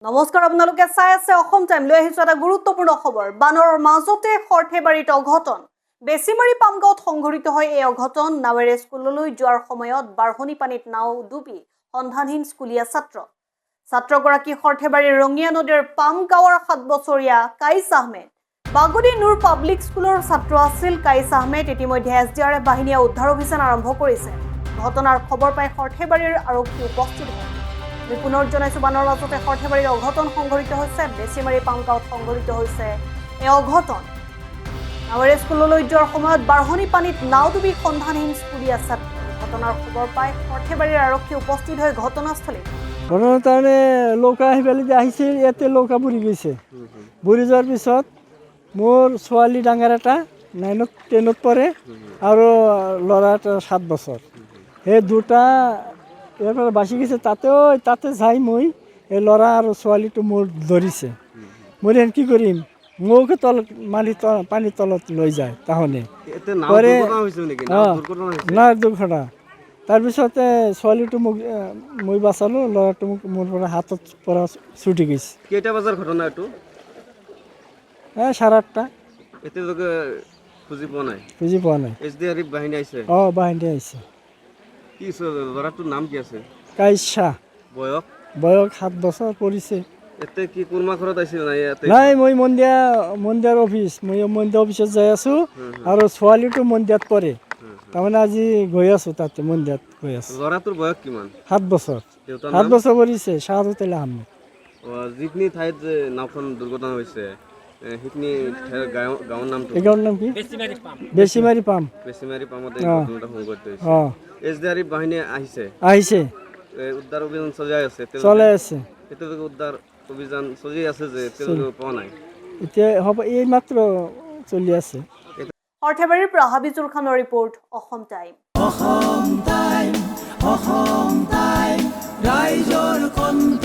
নমস্কাৰ আপোনালোকে চাই আছে অসম টাইম লৈ আহিছো এটা গুৰুত্বপূৰ্ণ খবৰ বানৰ মাজতে খৰঠেবাৰীত অঘটন বেছিমাৰী পামগাঁৱত সংঘটিত হয় এই অঘটন নাৱেৰে স্কুললৈ যোৱাৰ সময়ত বাঢ়নি পানীত নাও ডুবি সন্ধানহীন স্কুলীয়া ছাত্ৰগৰাকী খৰঠেবাৰীৰ ৰঙিয়া নদীৰ পামগাঁৱৰ 7 বছৰীয়া কাইছ আহমেদ বাগদি নুৰ পাব্লিক স্কুলৰ ছাত্ৰ আছিল কাইছ আহমেদ ইতিমধ্যে এছডিআৰএফ বাহিনীয়ে উদ্ধাৰ অভিযান আৰম্ভ কৰিছে ঘটনাৰ খবৰ পাই খৰঠেবাৰীৰ আৰক্ষী উপস্থিত হয় পুনৰ জনাইছো বানৰ মাজতে খৰঠেবাৰীৰ অঘটন সংঘটিত হৈছে বেছিমাৰী পামগাঁৱত সংঘটিত হৈছে এই অঘটন নাৱেৰে স্কুললৈ যোৱাৰ সময়ত বাঢ়নি পানীত নাও ডুবি সন্ধানহীন স্কুলীয়া ছাত্ৰ ঘটনাৰ খবৰ পাই খৰঠেবাৰীৰ আৰক্ষী উপস্থিত হৈ ঘটনাস্থলীত ঘটনাটানে লৌকা আহিবলৈ যে আহিছিল ইয়াতে লৌকা বুৰি গৈছে বুৰি যোৱাৰ পিছত মোৰ ছোৱালী ডাঙৰ এটা 9ত 10ত পঢ়ে আৰু ল'ৰা এটা 7 বছৰ সেই দুটা এৰপৰে বাসি গেছে তাতে যাই মই এই ল'ৰা আৰু ছোৱালীটো মোৰ ধৰিছে মই এখন কি কৰিম মৌকে তলত পানীৰ তলত লৈ যায় তাহনে না দুৰ্ঘটনা তাৰপিছতে ছোৱালীটো মোক মই বাচালোঁ ল'ৰাটো মোক মোৰ পৰা হাতত পৰা ছুটি গৈছে কেইটা বজাৰ ঘটনা এইটো 8:30 এতিয়ালৈকে খুঁজি পোৱা নাই এছডিআৰএফ বাহিনী আহিছে বাহিনী আহিছে কি ল'ৰাটোৰ নাম কি আছে কাইছা বয়স 7 বছৰ পৰিছে এতে কি কুৰমা ঘৰত আছিল না ইয়াতে নাই মই মন্দিৰ অফিচত যাই আছো আৰু ছোৱালীটো মন্দিৰত পঢ়ে তাৰমানে আজি গৈ আছো তাতে মন্দিৰত গৈ আছো ল'ৰাটোৰ বয়স কিমান 7 বছৰ 7 বছৰ পৰিছে শাহৰুতেল আহমেদ যিখিনি ঠাইত যে নাওখন দুৰ্ঘটনা হৈছে সেইখিনি গাঁৱৰ নামটো গাঁৱৰ নাম কি বেছিমাৰী পামতে ঘটনাটা সংঘটিত হৈছে এছডিআৰএফ বাহিনী আহিছে উদ্ধাৰ অভিযান চলাই আছে এতিয়ালৈকে উদ্ধাৰ অভিযান চলি আছে যে এতিয়ালৈকে পোৱা নাই এতিয়া হ'ব এই মাত্ৰ চলি আছে খৰঠেবাৰীৰ পৰা হাবিজুল খানৰ ৰিপৰ্ট অসম টাইম ৰাইজৰ কণ্ঠ